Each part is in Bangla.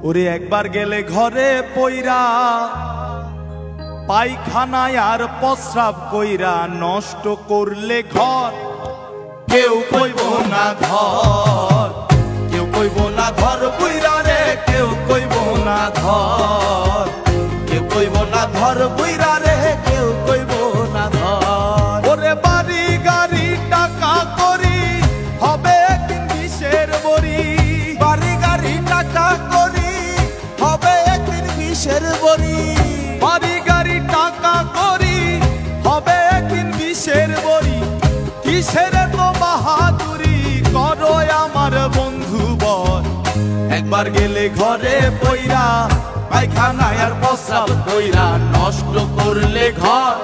ওরে একবার গেলে ঘরে পইরা পায়খানায় আর প্রস্রাব কইরা নষ্ট করলে ঘর কেউ কইব না ধর, কেউ কইব না ধর বুইরা রে, কেউ কইব না ধর, কেউ কইব না ধর বুইরা রে, কেউ কইব না ধর। ওরে বাড়ি গাড়ি টাকা করি হবে একদিন বিষের বড়ি, বাড়ি গাড়ি টাকা করি হবে একদিন বিষের বড়ি, বাড়ি গাড়ি টাকা করি হবে একদিন বিষের বড়ি। কিসের তো বাহাদুরি করো আমার বন্ধু বল, একবার গেলে ঘরে পইরা পায়খানায় আর প্রস্রাব কইরা নষ্ট করলে ঘর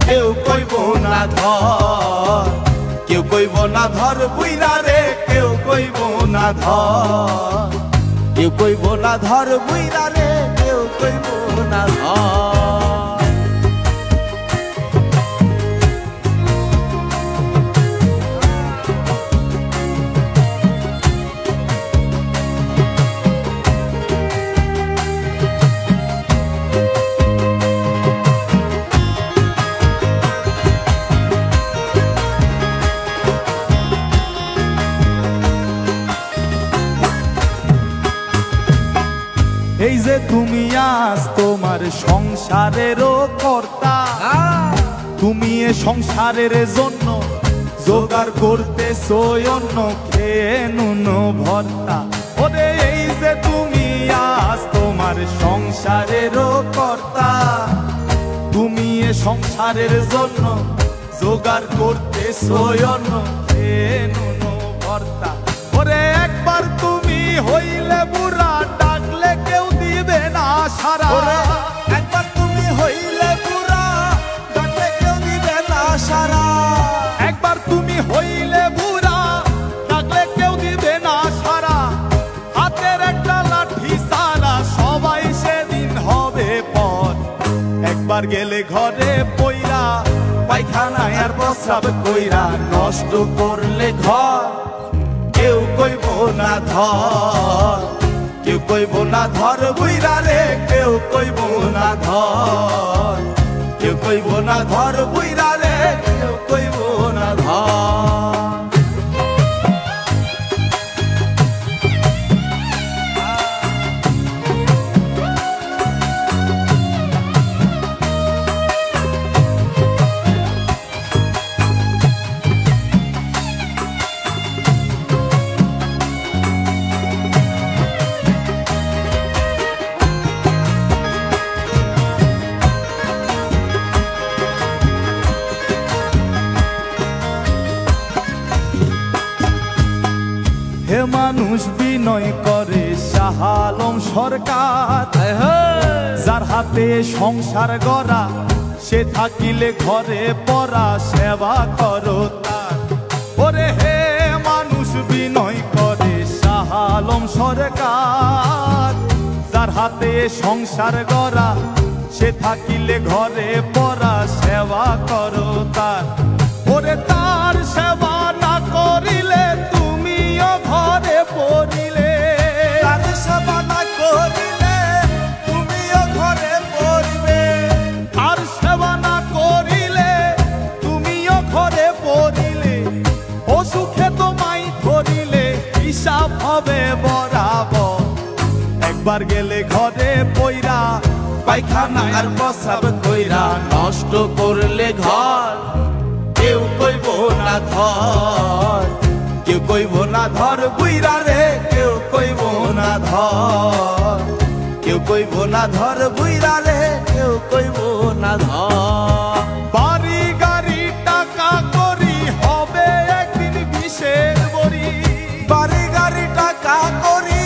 কেউ কইব না ধর, কেউ কইব না ধর বুইরা রে, কেউ কইব না ধর, কেউ কইব না ধর বুইরা রে, কেউ কইব না ধর। এই যে তুমি আজ তোমার সংসারেরও কর্তা, তুমি এ সংসারের জন্য জোগাড় করতেছো অন্য খেয়ে নুন ভর্তা। ওরে এই যে তুমি আজ তোমার সংসারেরও কর্তা, তুমি এ সংসারের জন্য জোগাড় করতেছো অন্য খেয়ে নুন ভর্তা। ওরে একবার তুমি হইলে বুড়া ডাকলে কেউ দিবে না সারা, একবার তুমি হইলে বুড়া ডাকলে কেউ দিবে না সারা, একবার তুমি হইলে বুড়া ডাকলে কেউ দিবে না সারা। হাতের একটা লাঠি সারা সবাই সেদিন হবে পর, একবার গেলে ঘরে পইরা পায়খানায় আর প্রস্রাব কইরা নষ্ট করলে ঘর কেউ কইব না ধর, কেউ কইব না ধর বুইরা রে, কেউ কইব না ধর, কেউ কইব না ধর বুইরা রে, কেউ কইব না ধর। হে মানুষ বিনয় করে শাহ আলম সরকার, যার হাতে সংসার গড়া সে থাকিলে ঘরে পড়া সেবা করো তার। ওরে হে মানুষ বিনয় করে শাহ আলম সরকার, যার হাতে সংসার গড়া সে থাকিলে ঘরে পড়া সেবা করো তার। ওরে তার সেবা না করিলে তুমিও ঘরে পড়িলে, তার সেবা না করিলে তুমিও ঘরে পড়বে, আর সেবা না করিলে তুমিও ঘরে পড়িলে, অসুখে তোমায় ধরিলে হিসাব হবে বরাবর। একবার গেলে ঘরে পইরা পায়খানা আর প্রস্রাব কইরা নষ্ট করলে ঘর কেউ কইব না ধর, কেউ কইব না ধর বুইরা রে, কেউ কইব না ধর, কেউ কইব না ধর বুইরা রে, কেউ কইব না ধর। বাড়ি গাড়ি টাকা করি হবে একদিন বিষের বড়ি, বাড়ি গাড়ি টাকা করি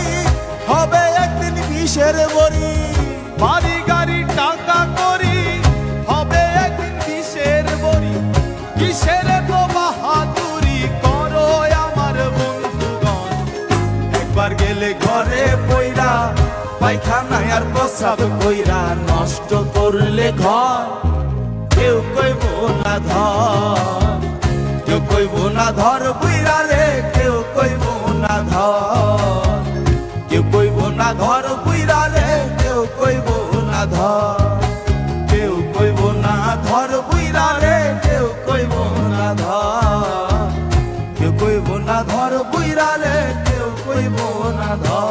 হবে একদিন বিষের বড়ি, বাড়ি গাড়ি টাকা করি হবে একদিন বিষের বড়ি। কিসের তো বাহাদুরি করো আমার বন্ধুগণ, একবার গেলে ঘরে পইরা পায়খানায় আর প্রস্রাব কইরা নষ্ট করলে ঘর কেউ কইব না ধর, কেউ কইব না ধর বুইরা রে, কেউ কইব না ধর, কেউ কইব না ধর ধর